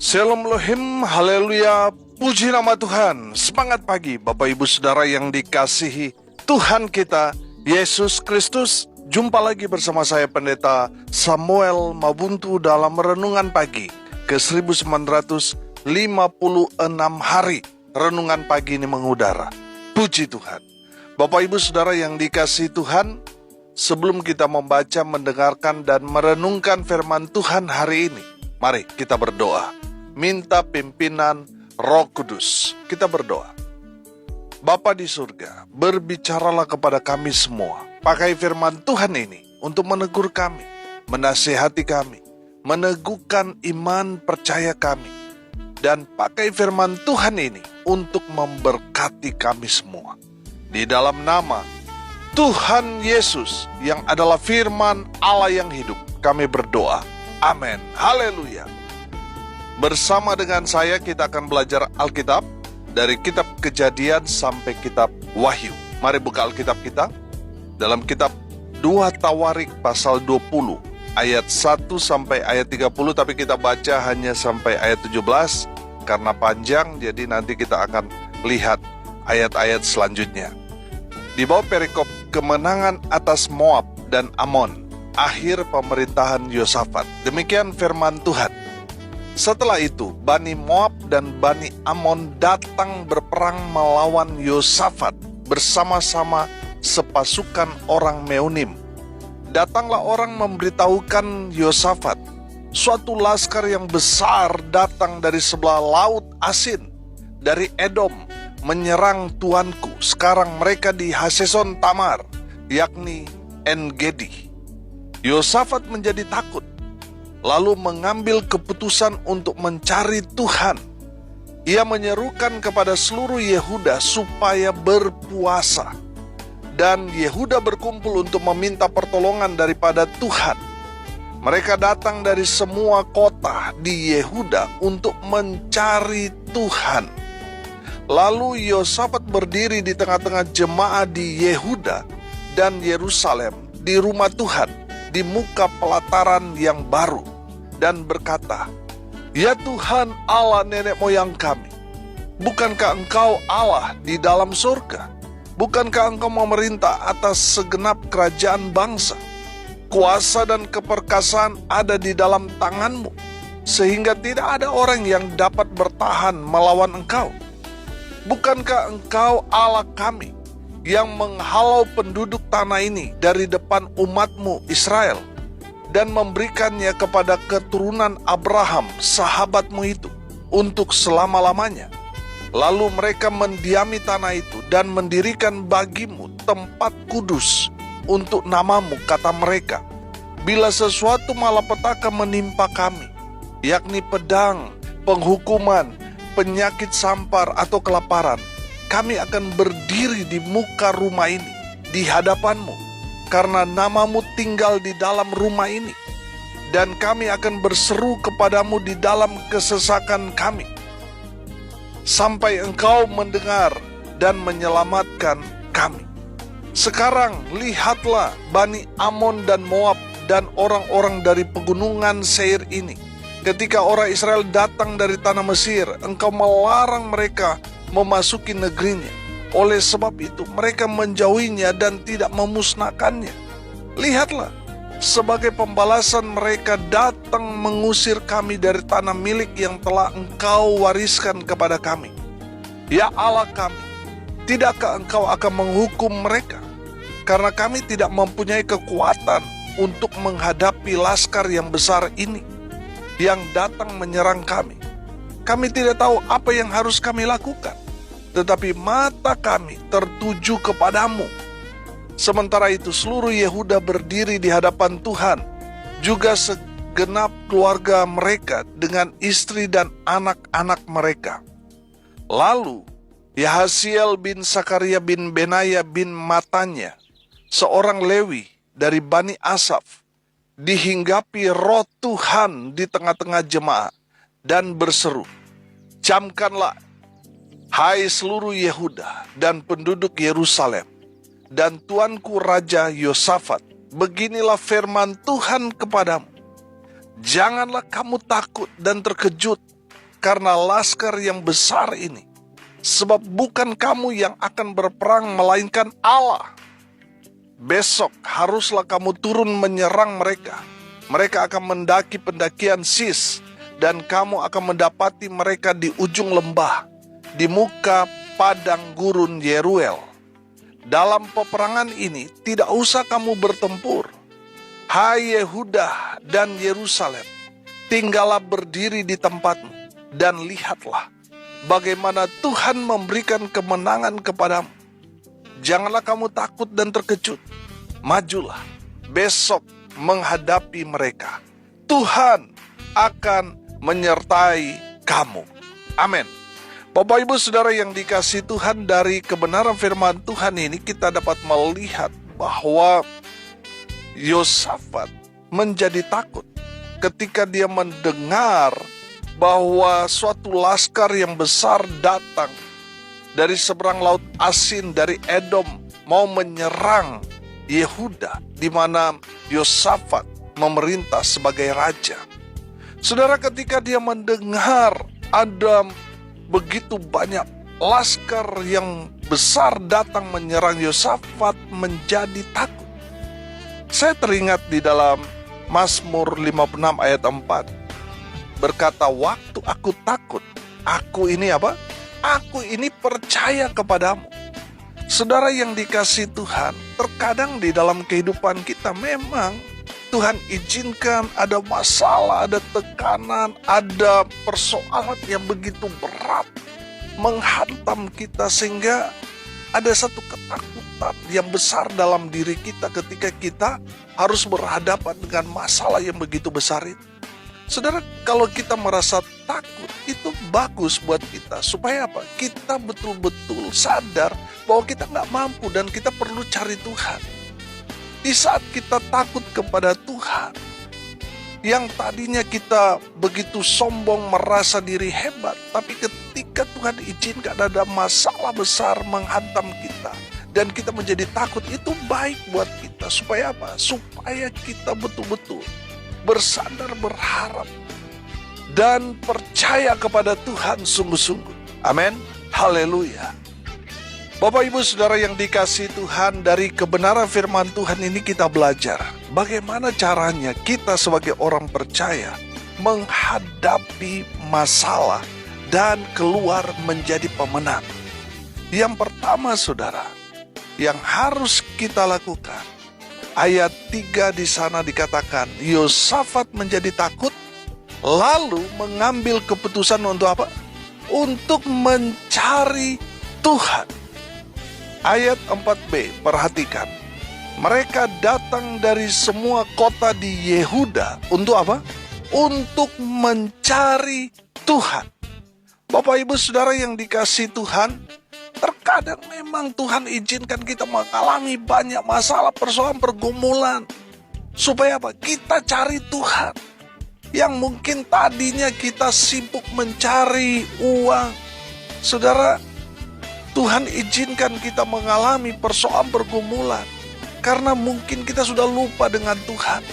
Shalom Elohim, haleluya, puji nama Tuhan. Semangat pagi Bapak Ibu Saudara yang dikasihi Tuhan kita, Yesus Kristus. Jumpa lagi bersama saya Pendeta Samuel Mabuntu dalam Renungan Pagi ke 1956 hari. Renungan pagi ini mengudara. Puji Tuhan. Bapak Ibu Saudara yang dikasihi Tuhan, sebelum kita membaca, mendengarkan, dan merenungkan firman Tuhan hari ini, mari kita berdoa. Minta pimpinan Roh Kudus. Kita berdoa. Bapa di surga, berbicaralah kepada kami semua. Pakai firman Tuhan ini untuk menegur kami, menasihati kami, meneguhkan iman percaya kami. Dan pakai firman Tuhan ini untuk memberkati kami semua. Di dalam nama Tuhan Yesus yang adalah firman Allah yang hidup, kami berdoa. Amin. Haleluya. Bersama dengan saya kita akan belajar Alkitab dari kitab Kejadian sampai kitab Wahyu. Mari buka Alkitab kita dalam kitab 2 Tawarik pasal 20 ayat 1 sampai ayat 30, tapi kita baca hanya sampai ayat 17 karena panjang, jadi nanti kita akan lihat ayat-ayat selanjutnya. Di bawah perikop kemenangan atas Moab dan Amon, akhir pemerintahan Yosafat. Demikian firman Tuhan. Setelah itu, Bani Moab dan Bani Amon datang berperang melawan Yosafat bersama-sama sepasukan orang Meunim. Datanglah orang memberitahukan Yosafat, suatu laskar yang besar datang dari sebelah laut Asin, dari Edom, menyerang tuanku. Sekarang mereka di Haseson Tamar, yakni En-Gedi. Yosafat menjadi takut, lalu mengambil keputusan untuk mencari Tuhan. Ia menyerukan kepada seluruh Yehuda supaya berpuasa. Dan Yehuda berkumpul untuk meminta pertolongan daripada Tuhan. Mereka datang dari semua kota di Yehuda untuk mencari Tuhan. Lalu Yosafat berdiri di tengah-tengah jemaah di Yehuda dan Yerusalem, di rumah Tuhan, di muka pelataran yang baru, dan berkata, "Ya Tuhan Allah nenek moyang kami, bukankah Engkau Allah di dalam surga? Bukankah Engkau memerintah atas segenap kerajaan bangsa? Kuasa dan keperkasaan ada di dalam tangan-Mu, sehingga tidak ada orang yang dapat bertahan melawan Engkau. Bukankah Engkau Allah kami, yang menghalau penduduk tanah ini dari depan umat-Mu Israel, dan memberikannya kepada keturunan Abraham, sahabat-Mu itu, untuk selama-lamanya. Lalu mereka mendiami tanah itu dan mendirikan bagi-Mu tempat kudus untuk nama-Mu, kata mereka. Bila sesuatu malapetaka menimpa kami, yakni pedang, penghukuman, penyakit sampar atau kelaparan, kami akan berdiri di muka rumah ini, di hadapan-Mu, karena nama-Mu tinggal di dalam rumah ini. Dan kami akan berseru kepadamu di dalam kesesakan kami, sampai Engkau mendengar dan menyelamatkan kami. Sekarang lihatlah Bani Amon dan Moab dan orang-orang dari pegunungan Seir ini. Ketika orang Israel datang dari tanah Mesir, Engkau melarang mereka memasuki negerinya. Oleh sebab itu mereka menjauhinya dan tidak memusnahkannya. Lihatlah, sebagai pembalasan mereka datang mengusir kami dari tanah milik yang telah Engkau wariskan kepada kami. Ya Allah kami, tidakkah Engkau akan menghukum mereka? Karena kami tidak mempunyai kekuatan untuk menghadapi laskar yang besar ini yang datang menyerang kami. Kami tidak tahu apa yang harus kami lakukan, tetapi mata kami tertuju kepadamu." Sementara itu seluruh Yehuda berdiri di hadapan Tuhan, juga segenap keluarga mereka dengan istri dan anak-anak mereka. Lalu Yahasiel bin Sakaria bin Benaya bin Matanya, seorang Lewi dari Bani Asaf, dihinggapi roh Tuhan di tengah-tengah jemaah dan berseru, "Camkanlah, hai seluruh Yehuda dan penduduk Yerusalem, dan tuanku Raja Yosafat, beginilah firman Tuhan kepadamu. Janganlah kamu takut dan terkejut karena laskar yang besar ini. Sebab bukan kamu yang akan berperang, melainkan Allah. Besok haruslah kamu turun menyerang mereka. Mereka akan mendaki pendakian Sis, dan kamu akan mendapati mereka di ujung lembah, di muka padang gurun Yeruel. Dalam peperangan ini tidak usah kamu bertempur. Hai Yehuda dan Yerusalem, tinggallah berdiri di tempatmu, dan lihatlah bagaimana Tuhan memberikan kemenangan kepadamu. Janganlah kamu takut dan terkejut. Majulah besok menghadapi mereka. Tuhan akan menyertai kamu. Amin. Bapak Ibu Saudara yang dikasihi Tuhan, dari kebenaran firman Tuhan ini kita dapat melihat bahwa Yosafat menjadi takut ketika dia mendengar bahwa suatu laskar yang besar datang dari seberang laut Asin, dari Edom, mau menyerang Yehuda, di mana Yosafat memerintah sebagai raja. Saudara, ketika dia mendengar ada begitu banyak laskar yang besar datang menyerang, Yosafat menjadi takut. Saya teringat di dalam Mazmur 56 ayat 4. Berkata, waktu aku takut, aku ini apa? Aku ini percaya kepadamu. Saudara yang dikasihi Tuhan, terkadang di dalam kehidupan kita memang Tuhan izinkan ada masalah, ada tekanan, ada persoalan yang begitu berat menghantam kita, sehingga ada satu ketakutan yang besar dalam diri kita ketika kita harus berhadapan dengan masalah yang begitu besar itu. Saudara, kalau kita merasa takut, itu bagus buat kita. Supaya apa? Kita betul-betul sadar bahwa kita nggak mampu dan kita perlu cari Tuhan. Di saat kita takut kepada Tuhan, yang tadinya kita begitu sombong, merasa diri hebat, tapi ketika Tuhan izinkan ada masalah besar menghantam kita, dan kita menjadi takut, itu baik buat kita. Supaya apa? Supaya kita betul-betul bersandar, berharap, dan percaya kepada Tuhan sungguh-sungguh. Amin. Haleluya. Bapak Ibu Saudara yang dikasihi Tuhan, dari kebenaran firman Tuhan ini kita belajar bagaimana caranya kita sebagai orang percaya menghadapi masalah dan keluar menjadi pemenang. Yang pertama, saudara, yang harus kita lakukan, ayat 3 di sana dikatakan, Yosafat menjadi takut, lalu mengambil keputusan untuk apa? Untuk mencari Tuhan. Ayat 4b, perhatikan. Mereka datang dari semua kota di Yehuda untuk apa? Untuk mencari Tuhan. Bapak Ibu Saudara yang dikasihi Tuhan, terkadang memang Tuhan izinkan kita mengalami banyak masalah, persoalan, pergumulan. Supaya apa? Kita cari Tuhan. Yang mungkin tadinya kita sibuk mencari uang. Saudara, Tuhan izinkan kita mengalami persoalan, pergumulan. Karena mungkin kita sudah lupa dengan Tuhan.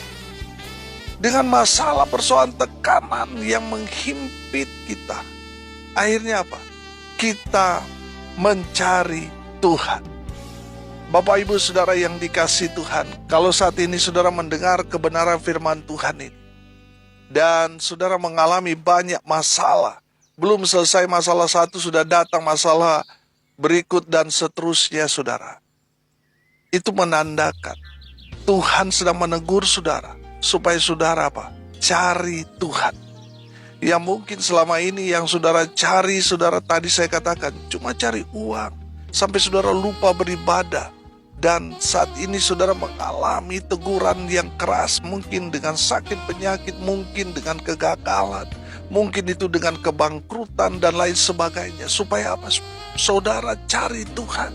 Dengan masalah, persoalan, tekanan yang menghimpit kita. Akhirnya apa? Kita mencari Tuhan. Bapak Ibu Saudara yang dikasihi Tuhan, kalau saat ini saudara mendengar kebenaran firman Tuhan ini, dan saudara mengalami banyak masalah, belum selesai masalah satu, sudah datang masalah berikut dan seterusnya, saudara. Itu menandakan Tuhan sedang menegur saudara, supaya saudara apa? Cari Tuhan. Yang mungkin selama ini yang saudara cari, saudara tadi saya katakan, cuma cari uang, sampai saudara lupa beribadah. Dan saat ini saudara mengalami teguran yang keras, mungkin dengan sakit penyakit, mungkin dengan kegagalan, mungkin itu dengan kebangkrutan dan lain sebagainya. Supaya apa? Saudara cari Tuhan.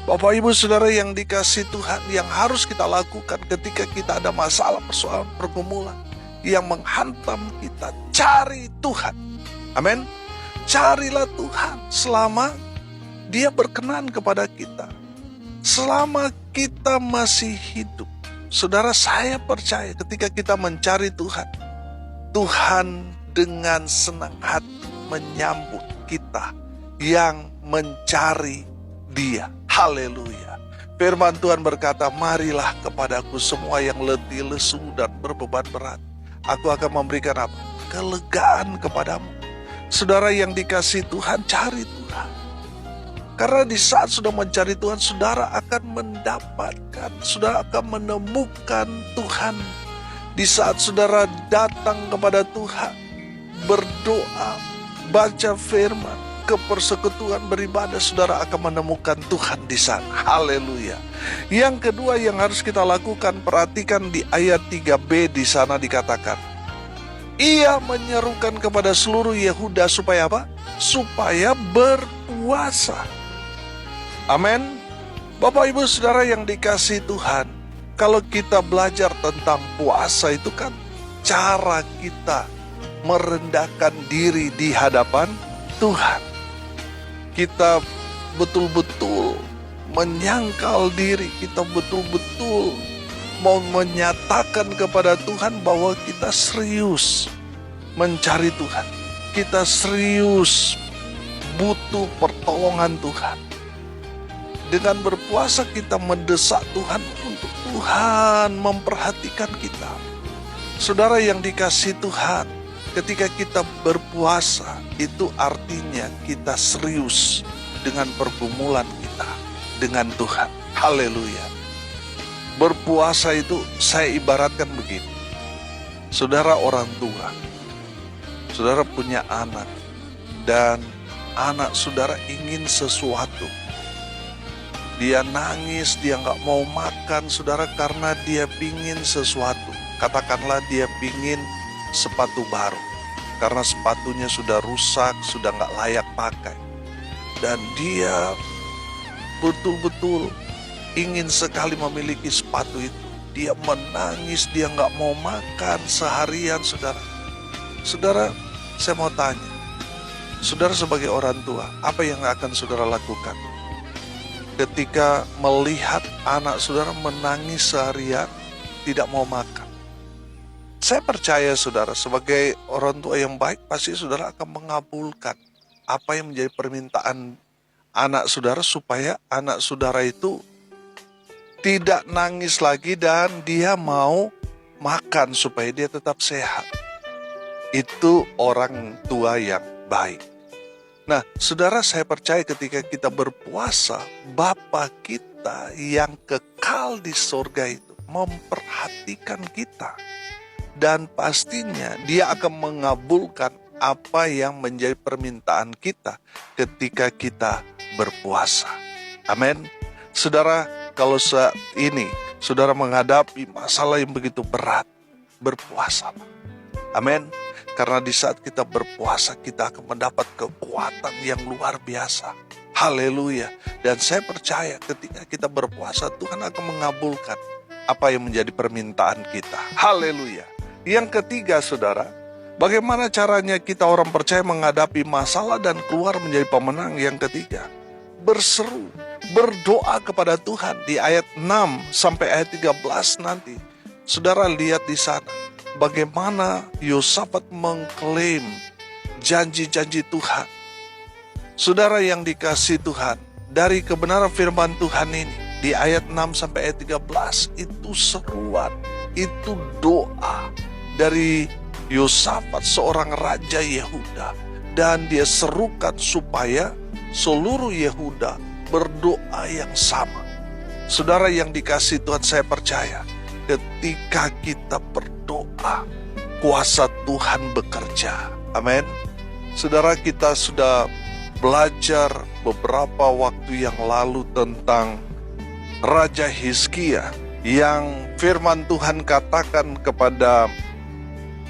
Bapak Ibu Saudara yang dikasihi Tuhan, yang harus kita lakukan ketika kita ada masalah, persoalan, pergumulan yang menghantam kita, cari Tuhan. Amin. Carilah Tuhan selama Dia berkenan kepada kita, selama kita masih hidup. Saudara, saya percaya ketika kita mencari Tuhan, Tuhan dengan senang hati menyambut kita yang mencari Dia. Haleluya. Firman Tuhan berkata, marilah kepadaku semua yang letih, lesu, dan berbeban berat. Aku akan memberikan apa? Kelegaan kepadamu. Saudara yang dikasihi Tuhan, cari Tuhan. Karena di saat sudah mencari Tuhan, saudara akan mendapatkan, saudara akan menemukan Tuhan. Di saat saudara datang kepada Tuhan, berdoa, baca firman, ke persekutuan beribadah, saudara akan menemukan Tuhan di sana. Haleluya. Yang kedua yang harus kita lakukan, perhatikan di ayat 3b di sana dikatakan, Ia menyerukan kepada seluruh Yehuda supaya apa? Supaya berpuasa. Amin. Bapak Ibu Saudara yang dikasihi Tuhan, kalau kita belajar tentang puasa itu kan cara kita merendahkan diri di hadapan Tuhan. Kita betul-betul menyangkal diri, kita betul-betul mau menyatakan kepada Tuhan bahwa kita serius mencari Tuhan. Kita serius butuh pertolongan Tuhan. Dengan berpuasa kita mendesak Tuhan untuk Tuhan memperhatikan kita. Saudara yang dikasihi Tuhan, ketika kita berpuasa, itu artinya kita serius dengan pergumulan kita dengan Tuhan. Haleluya. Berpuasa itu saya ibaratkan begini. Saudara orang tua, saudara punya anak, dan anak saudara ingin sesuatu. Dia nangis, dia gak mau makan, saudara, karena dia pingin sesuatu. Katakanlah dia pingin sepatu baru, karena sepatunya sudah rusak, sudah gak layak pakai. Dan dia betul-betul ingin sekali memiliki sepatu itu. Dia menangis, dia gak mau makan seharian, saudara. Saudara, saya mau tanya, saudara sebagai orang tua, apa yang akan saudara lakukan ketika melihat anak saudara menangis seharian, tidak mau makan? Saya percaya saudara, sebagai orang tua yang baik, pasti saudara akan mengabulkan apa yang menjadi permintaan anak saudara, supaya anak saudara itu tidak nangis lagi dan dia mau makan supaya dia tetap sehat. Itu orang tua yang baik. Nah, saudara, saya percaya ketika kita berpuasa, Bapa kita yang kekal di sorga itu memperhatikan kita. Dan pastinya dia akan mengabulkan apa yang menjadi permintaan kita ketika kita berpuasa. Amin. Saudara, kalau saat ini saudara menghadapi masalah yang begitu berat, berpuasa. Amin. Karena di saat kita berpuasa, kita akan mendapat kekuatan yang luar biasa. Haleluya. Dan saya percaya ketika kita berpuasa, Tuhan akan mengabulkan apa yang menjadi permintaan kita. Haleluya. Yang ketiga, saudara, bagaimana caranya kita orang percaya menghadapi masalah dan keluar menjadi pemenang? Yang ketiga, berseru, berdoa kepada Tuhan. Di ayat 6 sampai ayat 13 nanti, saudara lihat di sana bagaimana Yosafat mengklaim janji-janji Tuhan. Saudara yang dikasihi Tuhan, dari kebenaran firman Tuhan ini, di ayat 6 sampai ayat 13, itu seruan, itu doa dari Yosafat, seorang raja Yehuda. Dan dia serukan supaya seluruh Yehuda berdoa yang sama. Saudara yang dikasihi Tuhan, saya percaya ketika kita berdoa, kuasa Tuhan bekerja. Amin. Saudara, kita sudah belajar beberapa waktu yang lalu tentang Raja Hizkia, yang firman Tuhan katakan kepada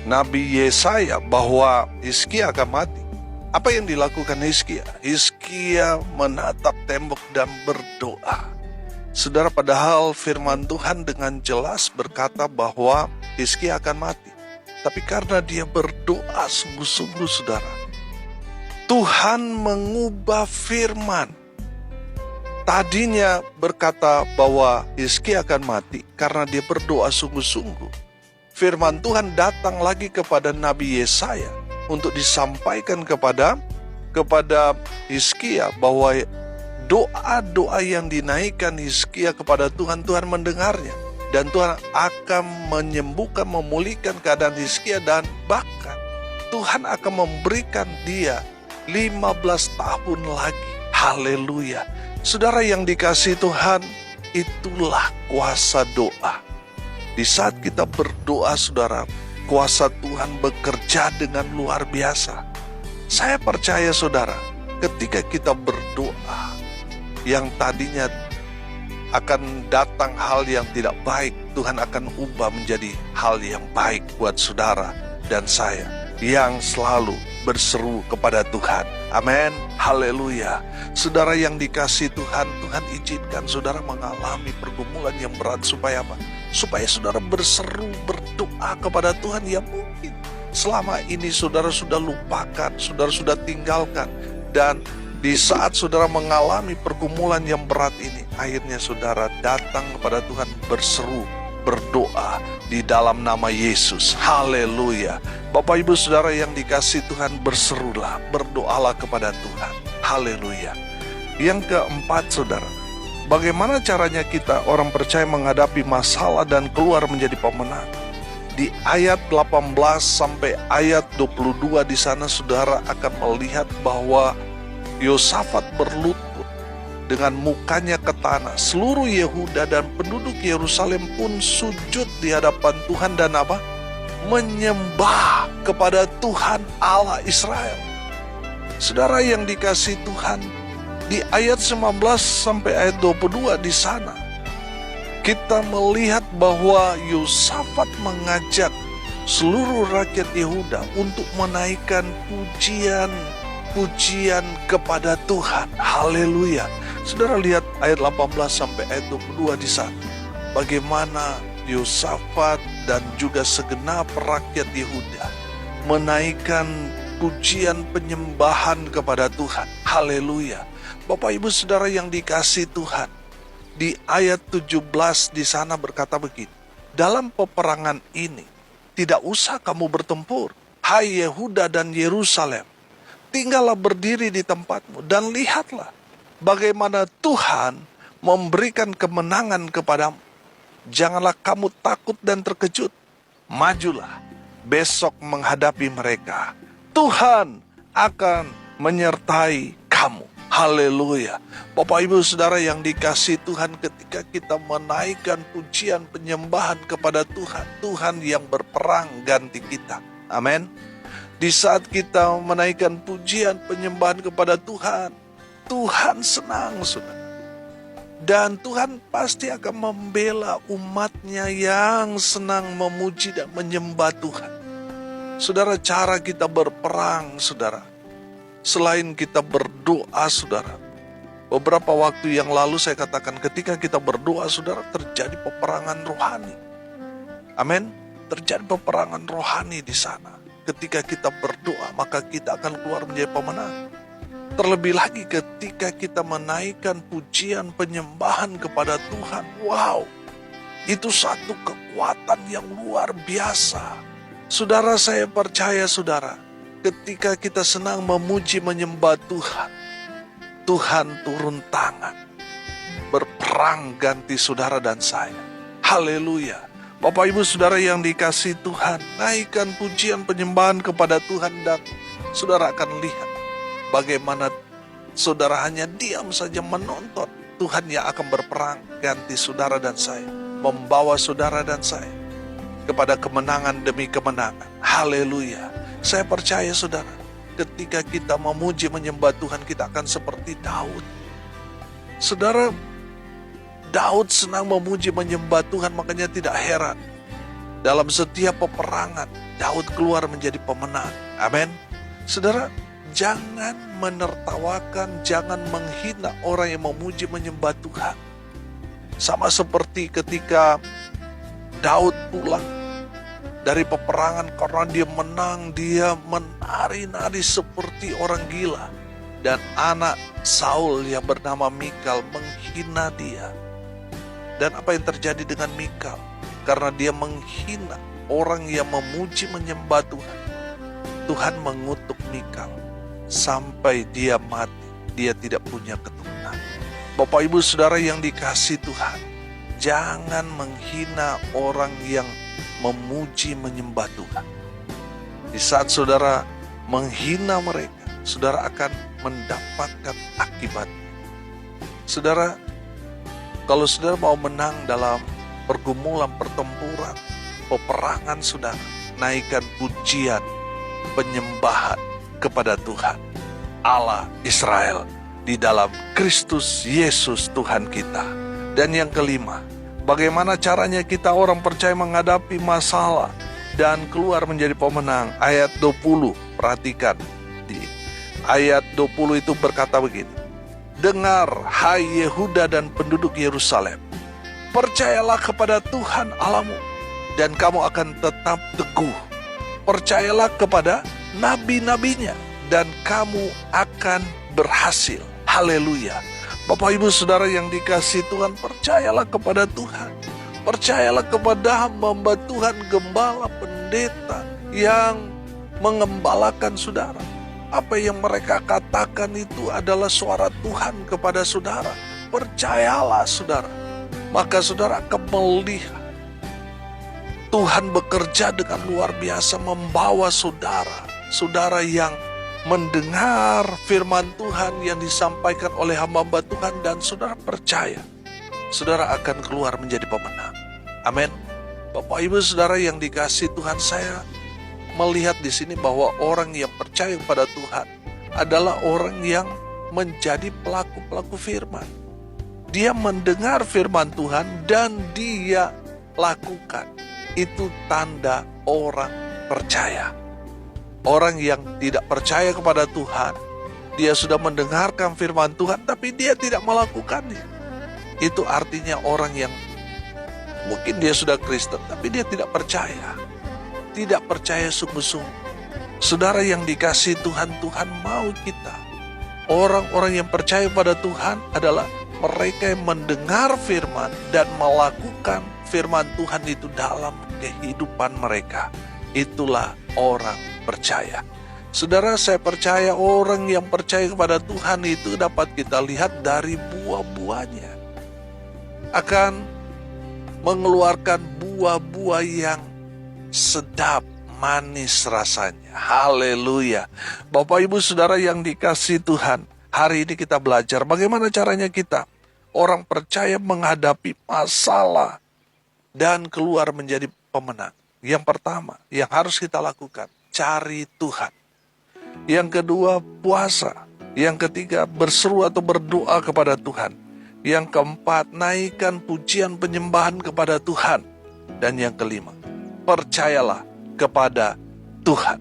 Nabi Yesaya bahwa Hizkia akan mati. Apa yang dilakukan Hizkia? Hizkia menatap tembok dan berdoa. Saudara, padahal firman Tuhan dengan jelas berkata bahwa Hizkia akan mati. Tapi karena dia berdoa sungguh-sungguh, saudara, Tuhan mengubah firman. Tadinya berkata bahwa Hizkia akan mati karena dia berdoa sungguh-sungguh. Firman Tuhan datang lagi kepada Nabi Yesaya untuk disampaikan kepada Hizkia, bahwa doa-doa yang dinaikkan Hizkia kepada Tuhan, Tuhan mendengarnya. Dan Tuhan akan menyembuhkan, memulihkan keadaan Hizkia, dan bahkan Tuhan akan memberikan dia 15 tahun lagi. Haleluya. Saudara yang dikasihi Tuhan, itulah kuasa doa. Di saat kita berdoa, saudara, kuasa Tuhan bekerja dengan luar biasa. Saya percaya, saudara, ketika kita berdoa, yang tadinya akan datang hal yang tidak baik, Tuhan akan ubah menjadi hal yang baik buat saudara dan saya yang selalu berseru kepada Tuhan. Amin. Haleluya. Saudara yang dikasihi Tuhan, Tuhan izinkan saudara mengalami pergumulan yang berat supaya apa? Supaya saudara berseru, berdoa kepada Tuhan yang mungkin selama ini saudara sudah lupakan, saudara sudah tinggalkan. Dan di saat saudara mengalami pergumulan yang berat ini, akhirnya saudara datang kepada Tuhan, berseru, berdoa di dalam nama Yesus. Haleluya. Bapak Ibu Saudara yang dikasihi Tuhan, berserulah, berdoalah kepada Tuhan. Haleluya. Yang keempat, saudara, bagaimana caranya kita orang percaya menghadapi masalah dan keluar menjadi pemenang? Di ayat 18 sampai ayat 22 di sana saudara akan melihat bahwa Yosafat berlutut dengan mukanya ke tanah. Seluruh Yehuda dan penduduk Yerusalem pun sujud di hadapan Tuhan dan apa? Menyembah kepada Tuhan Allah Israel. Saudara yang dikasihi Tuhan, di ayat 19 sampai ayat 22 di sana kita melihat bahwa Yosafat mengajak seluruh rakyat Yehuda untuk menaikkan pujian kepada Tuhan. Haleluya. Saudara lihat ayat 18 sampai ayat 22 di sana. Bagaimana Yosafat dan juga segenap rakyat Yehuda menaikkan pujian penyembahan kepada Tuhan. Haleluya. Bapak Ibu Saudara yang dikasihi Tuhan, di ayat 17 di sana berkata begini, dalam peperangan ini tidak usah kamu bertempur, hai Yehuda dan Yerusalem. Tinggallah berdiri di tempatmu dan lihatlah bagaimana Tuhan memberikan kemenangan kepadamu. Janganlah kamu takut dan terkejut. Majulah besok menghadapi mereka. Tuhan akan menyertai kamu. Haleluya. Bapak Ibu Saudara yang dikasihi Tuhan, ketika kita menaikkan pujian penyembahan kepada Tuhan, Tuhan yang berperang ganti kita. Amin. Di saat kita menaikkan pujian penyembahan kepada Tuhan, Tuhan senang, saudara. Dan Tuhan pasti akan membela umatnya yang senang memuji dan menyembah Tuhan. Saudara, cara kita berperang, saudara, selain kita berdoa, saudara. Beberapa waktu yang lalu saya katakan, ketika kita berdoa, saudara, terjadi peperangan rohani. Amin. Terjadi peperangan rohani di sana. Ketika kita berdoa, maka kita akan keluar menjadi pemenang. Terlebih lagi ketika kita menaikkan pujian penyembahan kepada Tuhan. Wow, itu satu kekuatan yang luar biasa. Saudara, saya percaya saudara, ketika kita senang memuji menyembah Tuhan, Tuhan turun tangan, berperang ganti saudara dan saya. Haleluya. Bapak Ibu Saudara yang dikasihi Tuhan, naikkan pujian penyembahan kepada Tuhan dan saudara akan lihat bagaimana saudara hanya diam saja menonton. Tuhan yang akan berperang ganti saudara dan saya, membawa saudara dan saya kepada kemenangan demi kemenangan. Haleluya. Saya percaya saudara, ketika kita memuji menyembah Tuhan, kita akan seperti Daud. Saudara, Daud senang memuji menyembah Tuhan, makanya tidak heran dalam setiap peperangan Daud keluar menjadi pemenang. Amin. Saudara, jangan menertawakan, jangan menghina orang yang memuji menyembah Tuhan. Sama seperti ketika Daud pulang dari peperangan, karena dia menang, dia menari-nari seperti orang gila. Dan anak Saul yang bernama Mikal menghina dia. Dan apa yang terjadi dengan Mikal? Karena dia menghina orang yang memuji menyembah Tuhan. Tuhan mengutuk Mikal sampai dia mati. Dia tidak punya keturunan. Bapak Ibu Saudara yang dikasihi Tuhan, jangan menghina orang yang memuji menyembah Tuhan. Di saat saudara menghina mereka, saudara akan mendapatkan akibatnya. Saudara, kalau saudara mau menang dalam pergumulan, pertempuran, peperangan, saudara, naikkan pujian, penyembahan kepada Tuhan Allah Israel di dalam Kristus Yesus Tuhan kita. Dan yang kelima, bagaimana caranya kita orang percaya menghadapi masalah dan keluar menjadi pemenang? Ayat 20, perhatikan. Di ayat 20 itu berkata begini, dengar hai Yehuda dan penduduk Yerusalem, percayalah kepada Tuhan Allahmu dan kamu akan tetap teguh. Percayalah kepada nabi-nabinya dan kamu akan berhasil. Haleluya. Bapak Ibu Saudara yang dikasihi Tuhan, percayalah kepada Tuhan. Percayalah kepada hamba Tuhan, gembala, pendeta yang mengembalakan saudara. Apa yang mereka katakan itu adalah suara Tuhan kepada saudara. Percayalah saudara. Maka saudara akan melihat Tuhan bekerja dengan luar biasa membawa saudara yang mendengar firman Tuhan yang disampaikan oleh hamba Tuhan dan saudara percaya, saudara akan keluar menjadi pemenang. Amin. Bapak Ibu Saudara yang dikasihi Tuhan, saya melihat di sini bahwa orang yang percaya kepada Tuhan adalah orang yang menjadi pelaku-pelaku firman. Dia mendengar firman Tuhan dan dia lakukan. Itu tanda orang percaya. Orang yang tidak percaya kepada Tuhan, dia sudah mendengarkan firman Tuhan tapi dia tidak melakukannya. Itu artinya orang yang mungkin dia sudah Kristen tapi dia tidak percaya. Tidak percaya sungguh-sungguh. Saudara yang dikasihi Tuhan, Tuhan mau kita. Orang-orang yang percaya pada Tuhan adalah mereka yang mendengar firman dan melakukan firman Tuhan itu dalam kehidupan mereka. Itulah orang percaya. Saudara, saya percaya orang yang percaya kepada Tuhan itu dapat kita lihat dari buah-buahnya. Akan mengeluarkan buah-buah yang sedap, manis rasanya. Haleluya. Bapak Ibu Saudara yang dikasihi Tuhan, hari ini kita belajar bagaimana caranya kita orang percaya menghadapi masalah dan keluar menjadi pemenang. Yang pertama yang harus kita lakukan, cari Tuhan. Yang kedua, puasa. Yang ketiga, berseru atau berdoa kepada Tuhan. Yang keempat, naikkan pujian penyembahan kepada Tuhan. Dan yang kelima, percayalah kepada Tuhan.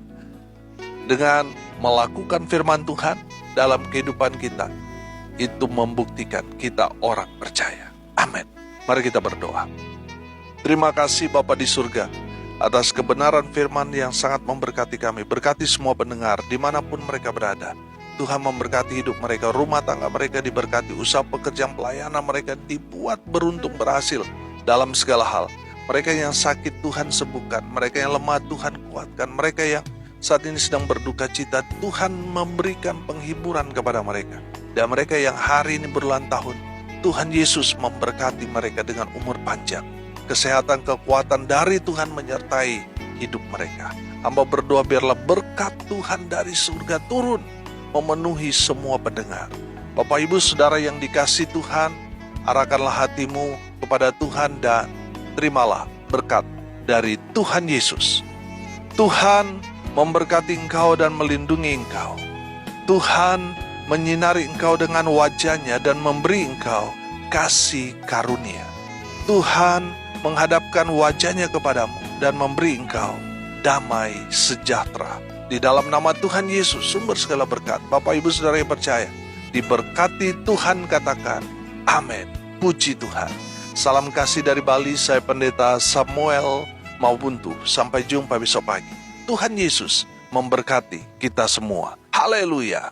Dengan melakukan firman Tuhan dalam kehidupan kita, itu membuktikan kita orang percaya. Amin. Mari kita berdoa. Terima kasih Bapa di surga atas kebenaran firman yang sangat memberkati kami. Berkati semua pendengar dimanapun mereka berada. Tuhan memberkati hidup mereka, rumah tangga mereka diberkati, usaha pekerjaan pelayanan mereka dibuat beruntung berhasil dalam segala hal. Mereka yang sakit Tuhan sembuhkan, mereka yang lemah Tuhan kuatkan, mereka yang saat ini sedang berduka cita Tuhan memberikan penghiburan kepada mereka. Dan mereka yang hari ini berulang tahun, Tuhan Yesus memberkati mereka dengan umur panjang. Kesehatan, kekuatan dari Tuhan menyertai hidup mereka. Hamba berdoa biarlah berkat Tuhan dari surga turun memenuhi semua pendengar. Bapak Ibu Saudara yang dikasihi Tuhan, arahkanlah hatimu kepada Tuhan dan terimalah berkat dari Tuhan Yesus. Tuhan memberkati engkau dan melindungi engkau. Tuhan menyinari engkau dengan wajahnya dan memberi engkau kasih karunia. Tuhan menghadapkan wajahnya kepadamu dan memberi engkau damai sejahtera. Di dalam nama Tuhan Yesus, sumber segala berkat, Bapak Ibu Saudara yang percaya, diberkati Tuhan, katakan amin. Puji Tuhan. Salam kasih dari Bali, saya Pendeta Samuel Maubuntu. Sampai jumpa besok pagi. Tuhan Yesus memberkati kita semua. Haleluya.